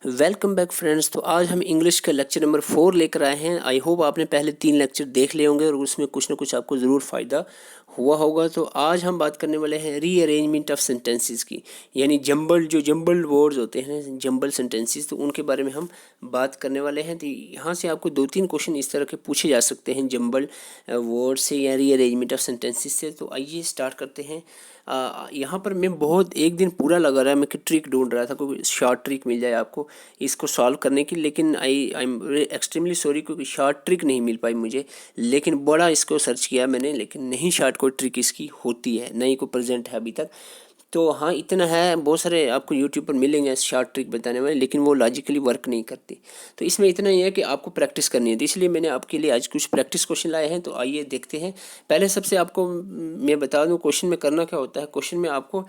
Welcome back friends. तो आज हम इंग्लिश का लेक्चर नंबर 4 लेकर आए हैं। आई होप आपने पहले 3 लेक्चर देख लिए होंगे और उसमें कुछ ना कुछ आपको ज़रूर फ़ायदा हुआ होगा। तो आज हम बात करने वाले हैं रीअरेंजमेंट ऑफ सेंटेंसेस की, यानी जंबल्ड वर्ड्स होते हैं, जंबल सेंटेंसेस, तो उनके बारे में हम बात करने वाले हैं। तो यहाँ से आपको 2-3 क्वेश्चन इस तरह के पूछे जा सकते हैं जंबल वर्ड से या रीअरेंजमेंट ऑफ सेंटेंसेस से। तो आइए स्टार्ट करते हैं। यहाँ पर मैं बहुत एक दिन पूरा लगा रहा, मैं कि ट्रिक ढूंढ रहा था, कोई शॉर्ट ट्रिक मिल जाए आपको इसको सॉल्व करने की, लेकिन आई एम एक्सट्रीमली सॉरी क्योंकि शॉर्ट ट्रिक नहीं मिल पाई मुझे। लेकिन बड़ा इसको सर्च किया मैंने, लेकिन नहीं शॉर्ट कोई ट्रिक इसकी होती है, नहीं को प्रेजेंट है अभी तक। तो हाँ, इतना है, बहुत सारे आपको यूट्यूब पर मिलेंगे शॉर्ट ट्रिक बताने वाले, लेकिन वो लॉजिकली वर्क नहीं करती। तो इसमें इतना ही है कि आपको प्रैक्टिस करनी है, तो इसलिए मैंने आपके लिए आज कुछ प्रैक्टिस क्वेश्चन लाए हैं। तो आइए देखते हैं। पहले सबसे आपको मैं बता दूं क्वेश्चन में करना क्या होता है। क्वेश्चन में आपको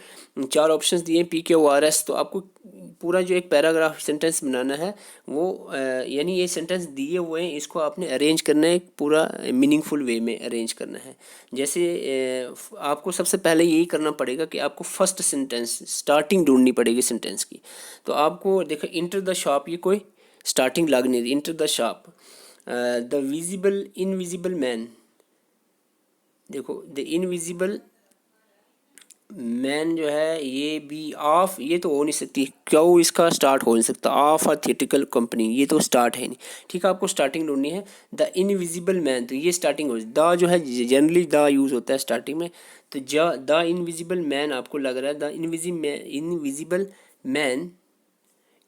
4 ऑप्शंस दिए, PQRS। तो आपको पूरा जो एक पैराग्राफ सेंटेंस बनाना है वो यानी ये सेंटेंस दिए हुए हैं, इसको आपने अरेंज करना है, पूरा मीनिंगफुल वे में अरेंज करना है। जैसे आपको सबसे पहले यही करना पड़ेगा कि आपको फर्स्ट सेंटेंस स्टार्टिंग ढूंढनी पड़ेगी सेंटेंस की। तो आपको देखो, इंटर द शॉप, ये कोई स्टार्टिंग लग नहीं रही। Enter the shop, the visible invisible man, देखो द इनविजिबल मैन जो है, ये भी ऑफ, ये तो हो नहीं सकती, क्यों इसका स्टार्ट हो नहीं सकता, ऑफ अ थिएटिकल कंपनी, ये तो स्टार्ट है नहीं। ठीक है, आपको स्टार्टिंग ढूंढनी है। द इनविजिबल मैन, तो ये स्टार्टिंग हो, द जो है जनरली द यूज़ होता है स्टार्टिंग में। तो द इनविजिबल मैन आपको लग रहा है, the invisible man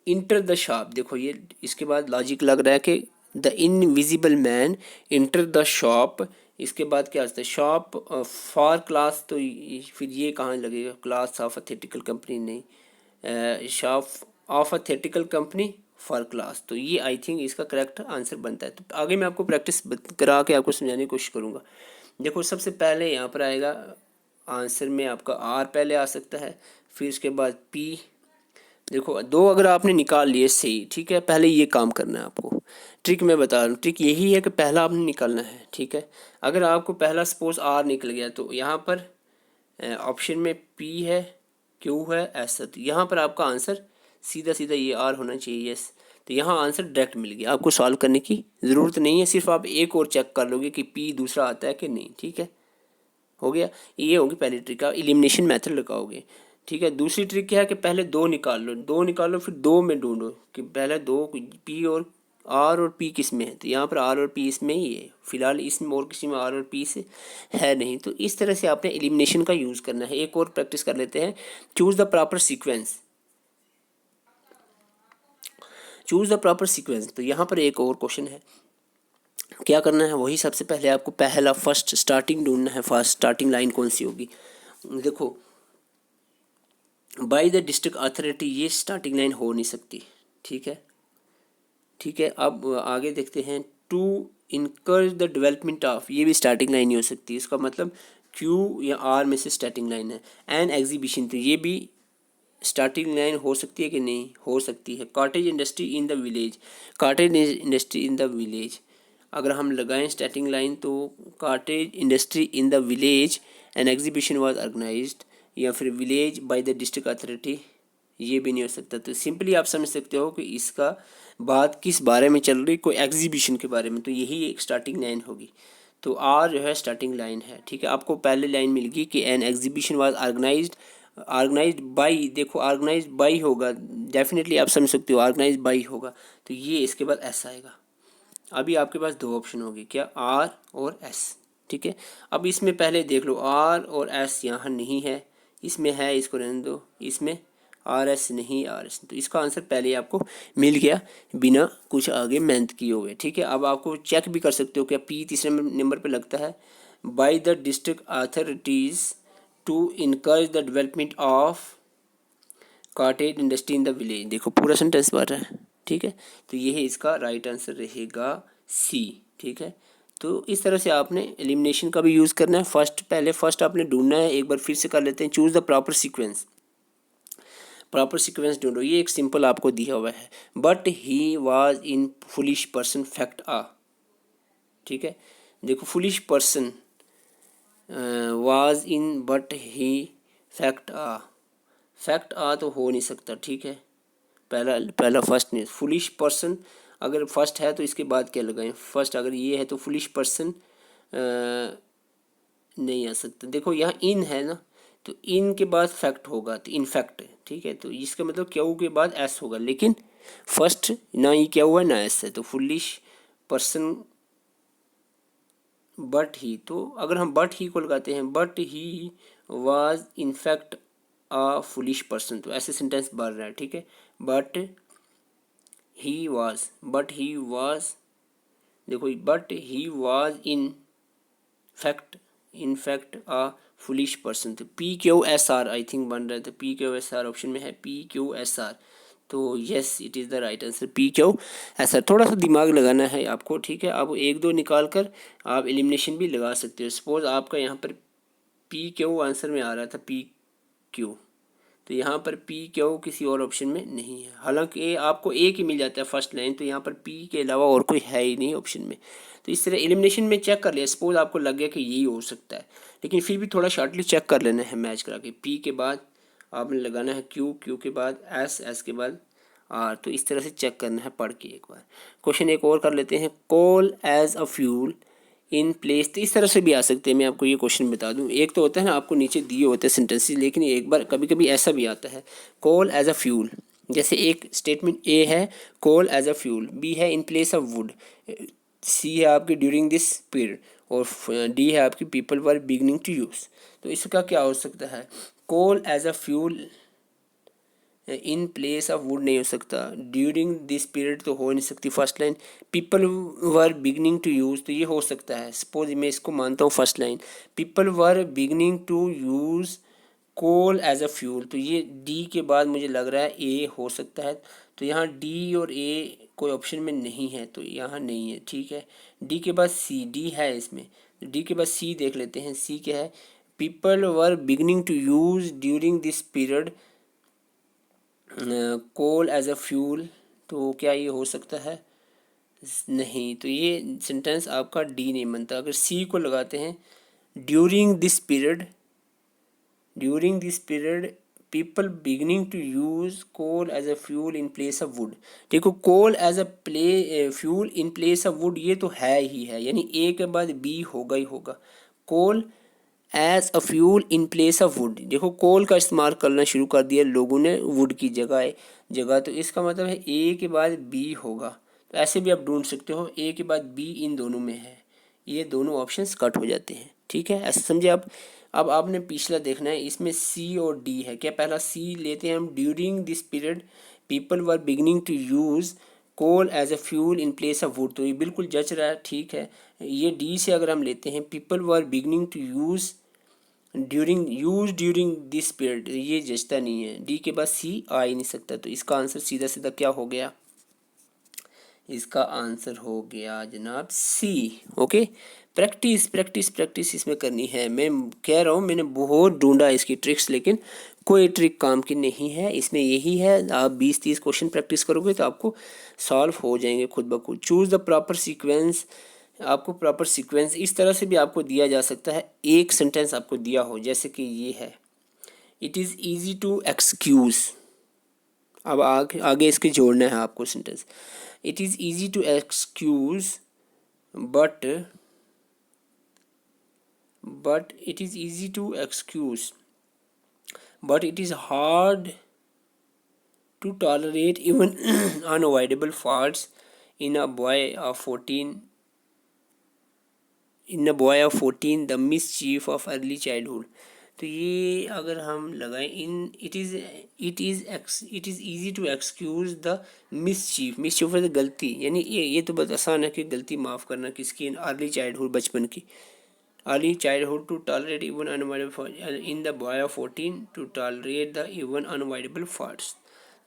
enter the shop, देखो ये इसके बाद लॉजिक लग रहा है कि the invisible man enter the shop. इसके बाद क्या आता है, शॉप फॉर क्लास, तो फिर ये कहाँ लगेगा, class of a theatrical company नहीं, shop of a theatrical company for class. तो ये आई थिंक इसका करेक्ट आंसर बनता है। तो आगे मैं आपको प्रैक्टिस करा के आपको समझाने की कोशिश करूँगा। देखो सबसे पहले यहाँ पर आएगा आंसर में आपका आर पहले आ सकता है, फिर उसके बाद पी। देखो दो अगर आपने निकाल लिए सही, ठीक है, पहले ये काम करना है आपको। ट्रिक मैं बता रहा हूँ, ट्रिक यही है कि पहला आपने निकालना है, ठीक है। अगर आपको पहला सपोज आर निकल गया, तो यहाँ पर ऑप्शन में पी है, क्यू है, एस है, तो यहाँ पर आपका आंसर सीधा सीधा ये आर होना चाहिए, यस। तो यहाँ आंसर डायरेक्ट मिल गया, आपको सॉल्व करने की ज़रूरत नहीं है, सिर्फ आप एक और चेक कर लोगे कि पी दूसरा आता है कि नहीं, ठीक है। हो गया, ये होगी पहली ट्रिक, आप एलिमिनेशन मेथड लगाओगे। ठीक है, दूसरी ट्रिक क्या है कि पहले दो निकाल लो, फिर दो में ढूंढो कि पहले दो पी और आर और पी किस में है। तो यहाँ पर आर और पी इसमें ही है फिलहाल, इसमें और किसी में आर और पी से है नहीं। तो इस तरह से आपने एलिमिनेशन का यूज़ करना है। एक और प्रैक्टिस कर लेते हैं। Choose the proper sequence, choose the proper sequence. तो यहाँ पर एक और क्वेश्चन है, क्या करना है, वही सबसे पहले आपको पहला फर्स्ट स्टार्टिंग ढूंढना है। फर्स्ट स्टार्टिंग लाइन कौन सी होगी, देखो बाय द डिस्ट्रिक्ट अथॉरिटी, ये स्टार्टिंग लाइन हो नहीं सकती, ठीक है। ठीक है, अब आगे देखते हैं। To encourage the development of, ये भी स्टार्टिंग लाइन नहीं हो सकती, इसका मतलब क्यू या आर में से स्टार्टिंग लाइन है। एन एग्जीबिशन, तो ये भी स्टार्टिंग लाइन हो सकती है कि नहीं, हो सकती है। Cottage industry in the village, cottage industry in the village, अगर हम लगाएं स्टार्टिंग लाइन, तो cottage industry in the village an exhibition was organised, या फिर village by the district authority, ये भी नहीं हो सकता। तो सिंपली आप समझ सकते हो कि इसका बात किस बारे में चल रही, कोई एग्जीबिशन के बारे में, तो यही एक स्टार्टिंग लाइन होगी। तो आर जो है स्टार्टिंग लाइन है, ठीक है। आपको पहले लाइन मिल गई कि an exhibition was organised by, देखो ऑर्गेनाइज्ड बाई होगा, डेफिनेटली आप समझ सकते हो ऑर्गेनाइज्ड बाई होगा, तो ये इसके बाद एस आएगा। अभी आपके पास दो ऑप्शन होगी, क्या, आर और एस, ठीक है। अब इसमें पहले देख लो, आर और एस यहाँ नहीं है, इसमें है, इसको रहने दो, इसमें आर एस नहीं, आर एस, तो इसका आंसर पहले ही आपको मिल गया बिना कुछ आगे मेहनत किए हुए, ठीक है। अब आपको चेक भी कर सकते हो क्या पी तीसरे नंबर पे लगता है, by the district authorities to encourage the development of cottage industry in the village, देखो पूरा सेंटेंस बन रहा है, ठीक है। तो ये है इसका राइट आंसर रहेगा सी, ठीक है। तो इस तरह से आपने एलिमिनेशन का भी यूज़ करना है। पहले फर्स्ट आपने ढूंढना है, एक बार फिर से कर लेते हैं। Choose the proper sequence, proper sequence ढूंढो, ये एक सिंपल आपको दिया हुआ है। But he was in foolish person fact a, ठीक है। देखो foolish person was in, but he fact a, fact a तो हो नहीं सकता, ठीक है। पहला पहला फर्स्ट नहीं, फुलिश पर्सन अगर फर्स्ट है तो इसके बाद क्या लगाएं, फर्स्ट अगर ये है तो फुलिश पर्सन नहीं आ सकता। देखो यहाँ इन है ना, तो इन के बाद फैक्ट होगा तो इनफैक्ट, ठीक है, तो इसका मतलब क्यू के बाद एस होगा, लेकिन फर्स्ट ना ही क्या हुआ ना एस है, तो फुलिश पर्सन बट ही, तो अगर हम बट ही को लगाते हैं, but he was in fact a foolish person, तो ऐसे सेंटेंस बन रहा है, ठीक है। बट ही वाज देखो, but he was in fact a foolish person, तो P Q S R I think बन रहा है, तो P Q S R option में है, पी क्यू एस आर, तो yes it is the right answer, P Q S R. थोड़ा सा दिमाग लगाना है आपको, ठीक है। अब एक दो निकाल कर आप एलिमिनेशन भी लगा सकते हो। सपोज आपका यहाँ पर पी क्यू आंसर में आ रहा था, पी क्यू, तो यहाँ पर पी क्यू किसी और ऑप्शन में नहीं है, हालांकि आपको एक ही मिल जाता है फर्स्ट लाइन, तो यहाँ पर पी के अलावा और कोई है ही नहीं ऑप्शन में। तो इस तरह एलिमिनेशन में चेक कर लिया, सपोज आपको लग गया कि यही हो सकता है, लेकिन फिर भी थोड़ा शॉर्टली चेक कर लेना है मैच करा के। पी के बाद आपने लगाना है क्यू, क्यू के बाद एस, एस के बाद आर, तो इस तरह से चेक करना है पढ़ के एक बार। क्वेश्चन एक और कर लेते हैं, coal as a fuel in place, तो इस तरह से भी आ सकते हैं। मैं आपको ये क्वेश्चन बता दूं, एक तो होता है ना आपको नीचे दिए होते हैं सेंटेंसेस, लेकिन एक बार कभी कभी ऐसा भी आता है, कोल एज अ फ्यूल, जैसे एक स्टेटमेंट ए है coal as a fuel, B है in place of wood, C है आपकी ड्यूरिंग दिस पीरियड, और डी है आपकी people were beginning to use. तो इसका क्या हो सकता है, coal as a fuel in place of wood नहीं हो सकता, ड्यूरिंग दिस पीरियड तो हो नहीं सकती first line, people were beginning to use तो ये हो सकता है। सपोज मैं इसको मानता हूँ first line, people were beginning to use coal as a fuel, तो ये डी के बाद मुझे लग रहा है ए हो सकता है, तो यहाँ डी और ए कोई ऑप्शन में नहीं है, तो यहाँ नहीं है, ठीक है। डी के बाद सी, डी है इसमें, डी के बाद सी देख लेते हैं, सी क्या है, people were beginning to use during this period coal as a fuel, तो क्या ये हो सकता है, नहीं, तो ये सेंटेंस आपका डी नहीं बनता। अगर सी को लगाते हैं, during this period people beginning to use coal as a fuel in place of wood, देखो coal as a fuel in place of wood ये तो है ही है, यानी ए के बाद बी होगा ही होगा, coal as a fuel in place of wood, देखो कोल का इस्तेमाल करना शुरू कर दिया लोगों ने वुड की जगह, तो इसका मतलब है ए के बाद बी होगा, तो ऐसे भी आप ढूंढ सकते हो, ए के बाद बी इन दोनों में है, ये दोनों ऑप्शंस कट हो जाते हैं, ठीक है, ऐसे समझे आप। अब आपने पिछला देखना है, इसमें सी और डी है, क्या पहला सी लेते हैं हम, during this period people were beginning to use coal as a fuel in place of wood, तो ये बिल्कुल जच रहा है, ठीक है। ये डी से अगर हम लेते हैं, people were beginning to during this period, ये जचता नहीं है, डी के बाद सी आ ही नहीं सकता, तो इसका आंसर सीधा सीधा क्या हो गया, इसका आंसर हो गया जनाब सी। ओके, प्रैक्टिस प्रैक्टिस प्रैक्टिस इसमें करनी है, मैं कह रहा हूँ मैंने बहुत ढूंढा इसकी ट्रिक्स, लेकिन कोई ट्रिक काम की नहीं है इसमें, यही है आप 20-30 क्वेश्चन प्रैक्टिस करोगे तो आपको सॉल्व हो जाएंगे खुद ब खुद। चूज़ द प्रॉपर सीक्वेंस, आपको प्रॉपर सीक्वेंस इस तरह से भी आपको दिया जा सकता है, एक सेंटेंस आपको दिया हो जैसे कि ये है, it is easy to excuse, अब आगे इसके जोड़ना है आपको sentence, it is easy to excuse but it is easy to excuse but it is hard to tolerate even unavoidable faults in a boy of 14 the mischief of early childhood, तो ये अगर हम लगाएं in it is easy to excuse the mischief है गलती, यानी ये तो बहुत आसान है कि गलती माफ़ करना किसकी, इन अर्ली चाइल्डहुड बचपन की, early childhood to tolerate even unavoidable faults in the boy of 14 to tolerate the even unavoidable faults,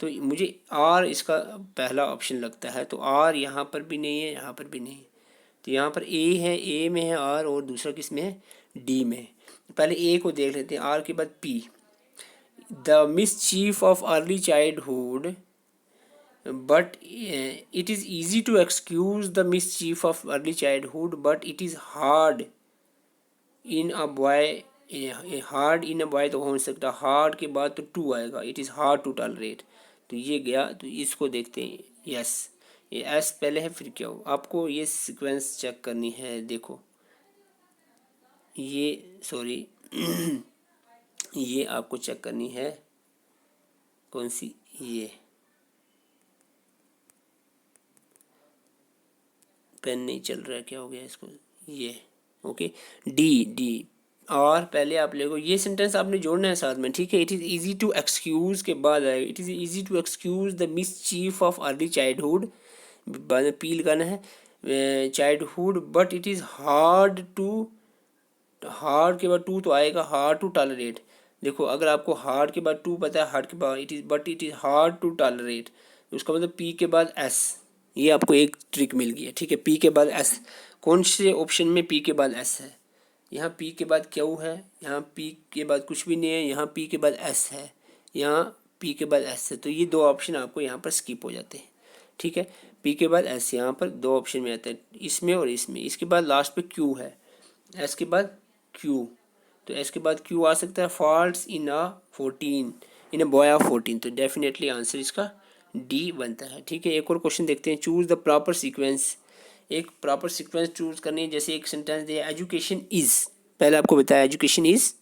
तो मुझे आर इसका पहला ऑप्शन लगता है, तो आर यहाँ पर भी नहीं है, यहाँ पर भी नहीं है, तो यहाँ पर ए है, ए में है आर, और दूसरा किस में है, डी में है। पहले ए को देख लेते हैं, आर के बाद P, the mischief of early childhood but it is easy to excuse the mischief of early childhood but it is hard in a boy, hard in a boy तो हो नहीं सकता, हार्ड के बाद तो टू आएगा, it is hard to tolerate, तो ये गया, तो इसको देखते हैं। यस, ये एस पहले है फिर क्या हो। आपको ये सीक्वेंस चेक करनी है। देखो ये सॉरी ये आपको चेक करनी है कौन सी, ये पेन नहीं चल रहा है, क्या हो गया इसको, ये ओके। डी डी और पहले आप लोगों ये सेंटेंस आपने जोड़ना है साथ में, ठीक है। It is easy to excuse के बाद आएगा, it is easy to excuse the mischief of early childhood, बाद में पी लगाना है childhood, but it is hard to, hard के बाद टू तो आएगा, हार्ड टू टॉलरेट। देखो अगर आपको हार्ड के बाद टू पता है, हार्ड के बाद it is, but it is hard to tolerate, उसका मतलब पी के बाद एस। ये आपको एक ट्रिक मिल गई है, ठीक है। पी के बाद एस, कौन से ऑप्शन में पी के बाद एस है? यहाँ पी के बाद क्यू है, यहाँ पी के बाद कुछ भी नहीं है, यहाँ पी के बाद एस है, यहाँ पी के बाद एस है। तो ये दो ऑप्शन आपको यहाँ पर स्किप हो जाते हैं, ठीक है। पी के बाद एस यहाँ पर दो ऑप्शन में आता है, इसमें और इसमें। इसके बाद लास्ट पे क्यू है, एस के बाद क्यू, तो एस के बाद क्यू आ सकता है। Faults in a 14, in a boy of 14, तो डेफिनेटली आंसर इसका डी बनता है, ठीक है। एक और क्वेश्चन देखते हैं। चूज द प्रॉपर सीक्वेंस, एक प्रॉपर सीक्वेंस चूज करनी है। जैसे एक सेंटेंस दिया, एजुकेशन इज, पहले आपको बताया education is,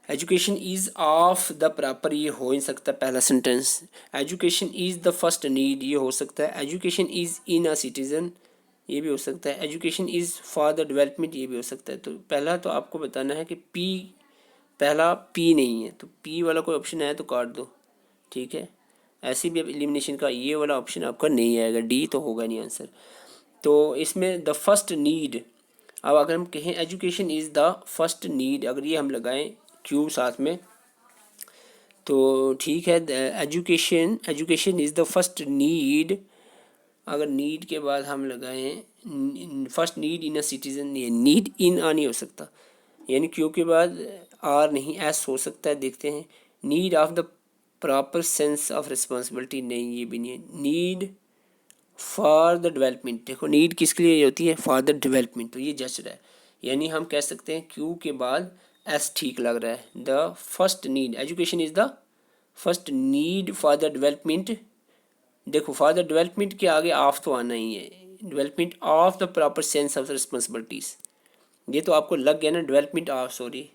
education is of the proper, ये हो ही सकता है पहला sentence. Education is the first need, ये हो सकता है। Education is in a citizen, ये भी हो सकता है। Education is for the development, ये भी हो सकता है। तो पहला तो आपको बताना है कि पी, पहला पी नहीं है, तो पी वाला कोई ऑप्शन आया तो काट दो, ठीक है। ऐसे भी अब एलिमिनेशन का ये वाला ऑप्शन आपका नहीं आएगा, डी तो होगा नहीं आंसर। तो इसमें द फर्स्ट नीड, अब अगर हम कहें education is the first need, अगर ये हम लगाएं क्यू साथ में तो ठीक है। Education, education is the first need, अगर नीड के बाद हम लगाएं first need in a citizen, ये नीड इन आ नहीं हो सकता, यानी क्यू के बाद आर नहीं एस हो सकता है। देखते हैं, need of the proper sense of responsibility, नहीं ये भी नहीं है। नीड फॉर द डेवलपमेंट, देखो नीड किसके लिए होती है, फॉर द डेवलपमेंट, तो ये जच रहा है। यानी हम कह सकते हैं क्यू के बाद एस ठीक लग रहा है। The first need, education is the first need for the development. देखो फॉर द डेवलपमेंट के आगे ऑफ तो आना ही है, development of the proper sense of responsibilities, ये तो आपको लग गया ना, डेवलपमेंट ऑफ, सॉरी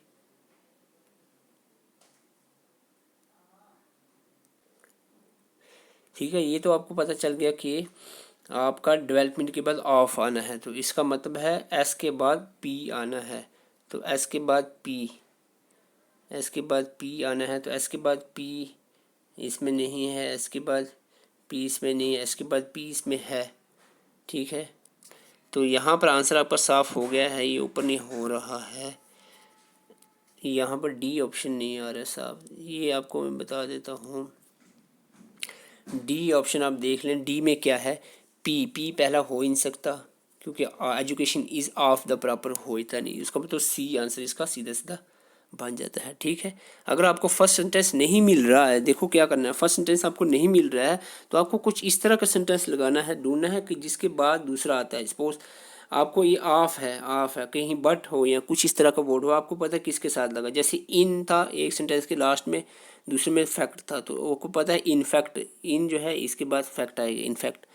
ठीक है। ये तो आपको पता चल गया कि आपका डेवलपमेंट के बाद ऑफ आना है, तो इसका मतलब है एस के बाद पी आना है। तो एस के बाद पी, एस के बाद पी आना है, तो एस के बाद पी इसमें नहीं है, एस के बाद पी इसमें नहीं है, एस के बाद पी इसमें है, ठीक है। तो यहाँ पर आंसर आपका साफ हो गया है, ये ऊपर नहीं हो रहा है, यहाँ पर डी ऑप्शन नहीं आ रहा है साहब, ये आपको मैं बता देता हूँ। डी ऑप्शन आप देख लें, डी में क्या है, पी, पी पहला हो ही नहीं सकता क्योंकि education is of the proper होता नहीं, उसका मतलब सी आंसर इसका सीधा सीधा बन जाता है, ठीक है। अगर आपको फर्स्ट सेंटेंस नहीं मिल रहा है, देखो क्या करना है, फर्स्ट सेंटेंस आपको नहीं मिल रहा है तो आपको कुछ इस तरह का सेंटेंस लगाना है, ढूंढना है कि जिसके बाद दूसरा आता है। सपोज आपको ये ऑफ है, ऑफ है, कहीं बट हो या कुछ इस तरह का वर्ड हो, आपको पता है किसके साथ लगा। जैसे इन था एक सेंटेंस के लास्ट में, दूसरे में फैक्ट था, तो आपको पता है इनफैक्ट, इन जो है इसके बाद फैक्ट आएगा इनफैक्ट।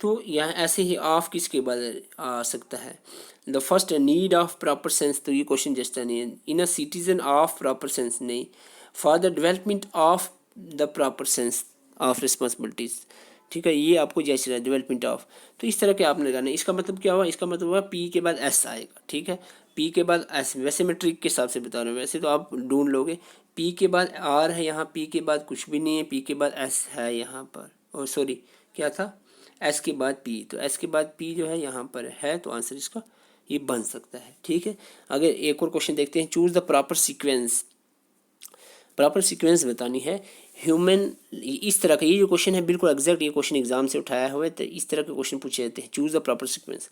तो यहाँ ऐसे ही ऑफ किसके बाद आ सकता है, the first need of proper sense, तो ये क्वेश्चन जस्ता नहीं है। In a citizen of proper sense नहीं, for the development of the proper sense of responsibilities, ठीक है। ये आपको जैसे रहा डेवलपमेंट ऑफ, तो इस तरह के आपने लगाना है। इसका मतलब क्या हुआ, इसका मतलब हुआ पी के बाद एस आएगा, ठीक है। पी के बाद एस, वैसे मैं ट्रिक के हिसाब से बता रहा हूँ, वैसे तो आप ढूंढ लोगे। पी के बाद आर है, यहाँ पी के बाद कुछ भी नहीं है, पी के बाद एस है यहाँ पर, और सॉरी क्या था, एस के बाद पी, तो एस के बाद पी जो है यहाँ पर है, तो आंसर इसका ये बन सकता है, ठीक है। अगर एक और क्वेश्चन देखते हैं, choose the proper sequence, proper sequence बतानी है ह्यूमन, इस तरह का ये जो क्वेश्चन है बिल्कुल एग्जैक्ट ये क्वेश्चन एग्जाम से उठाया हुआ है, तो इस तरह के क्वेश्चन पूछे जाते हैं। Choose the proper sequence,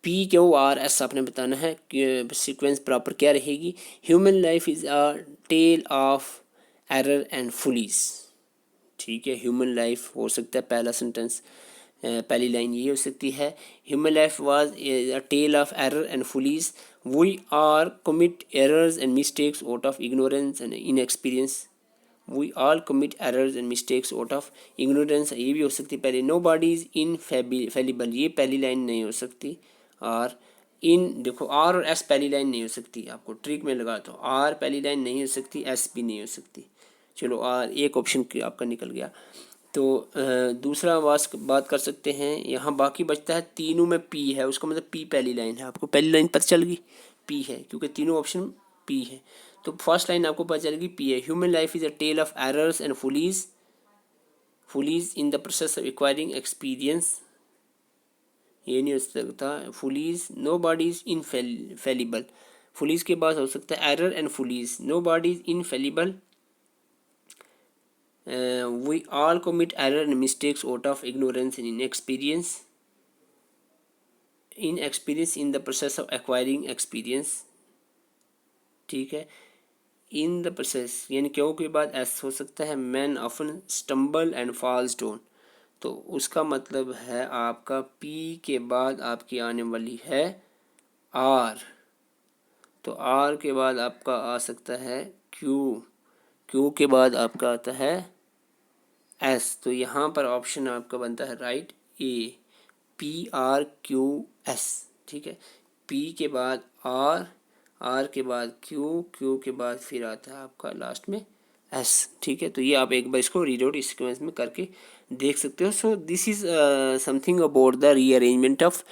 P Q R S आपने बताना है कि सीक्वेंस प्रॉपर क्या रहेगी। Human life is a tale of error and follies, ठीक है। ह्यूमन लाइफ हो सकता है पहला सेंटेंस, पहली लाइन ये हो सकती है, human life was a tale of error and follies, we are commit errors and mistakes out of ignorance and inexperience, we all commit errors and mistakes out of ignorance, ये भी हो सकती है पहले। नो बॉडी इज़ इनफेलिबल, ये पहली line नहीं हो सकती। और इन देखो आर और एस पहली लाइन नहीं हो सकती, आपको ट्रिक में लगा तो आर पहली लाइन नहीं हो सकती, एस भी नहीं हो सकती। चलो आर एक ऑप्शन आपका निकल गया। तो दूसरा बात कर सकते हैं, यहाँ बाकी बचता है तीनों में पी है, उसका मतलब पी पहली लाइन है। आपको पहली लाइन पता चल गई पी है, क्योंकि तीनों ऑप्शन पी है। तो फर्स्ट लाइन आपको पता चलेगी पी है। Human life is a tale of errors and follies in the process of acquiring experience, ये नहीं हो सकता। Follies nobody is infallible, follies के बाद हो सकता है error and follies. Nobody is infallible, we all commit error and mistakes out of ignorance and inexperience in the process of acquiring experience, ठीक है। इन द प्रोसेस यानी क्यों के बाद एस हो सकता है। Man often stumble and falls down, तो उसका मतलब है आपका पी के बाद आपकी आने वाली है आर, तो आर के बाद आपका आ सकता है क्यू, क्यू के बाद आपका आता है एस। तो यहाँ पर ऑप्शन आपका बनता है राइट ए, पी आर क्यू एस, ठीक है। पी के बाद आर के बाद क्यू, क्यू के बाद फिर आता है आपका लास्ट में एस, ठीक है। तो ये आप एक बार इसको रीड आउट सीक्वेंस में करके देख सकते हो। So this is something about the rearrangement of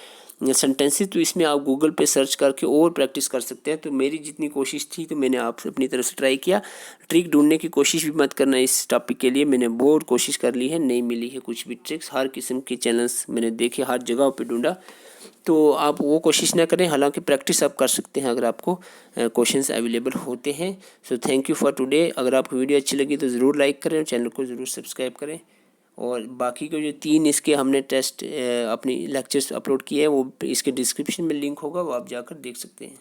sentences. तो इसमें आप गूगल पे सर्च करके और प्रैक्टिस कर सकते हैं। तो मेरी जितनी कोशिश थी तो मैंने आप अपनी तरफ से ट्राई किया। ट्रिक ढूंढने की कोशिश भी मत करना इस टॉपिक के लिए, मैंने बहुत कोशिश कर ली है, नहीं मिली है कुछ भी ट्रिक्स। हर किस्म के चैनल्स मैंने देखे, हर जगह पे ढूंढा, तो आप वो कोशिश ना करें। हालांकि प्रैक्टिस आप कर सकते हैं अगर आपको क्वेश्चंस अवेलेबल होते हैं। So thank you for today. अगर आपको वीडियो अच्छी लगी तो ज़रूर लाइक करें और चैनल को ज़रूर सब्सक्राइब करें। और बाकी के जो 3 इसके हमने टेस्ट अपनी लेक्चर्स अपलोड किए हैं वो इसके डिस्क्रिप्शन में लिंक होगा, वो आप जाकर देख सकते हैं।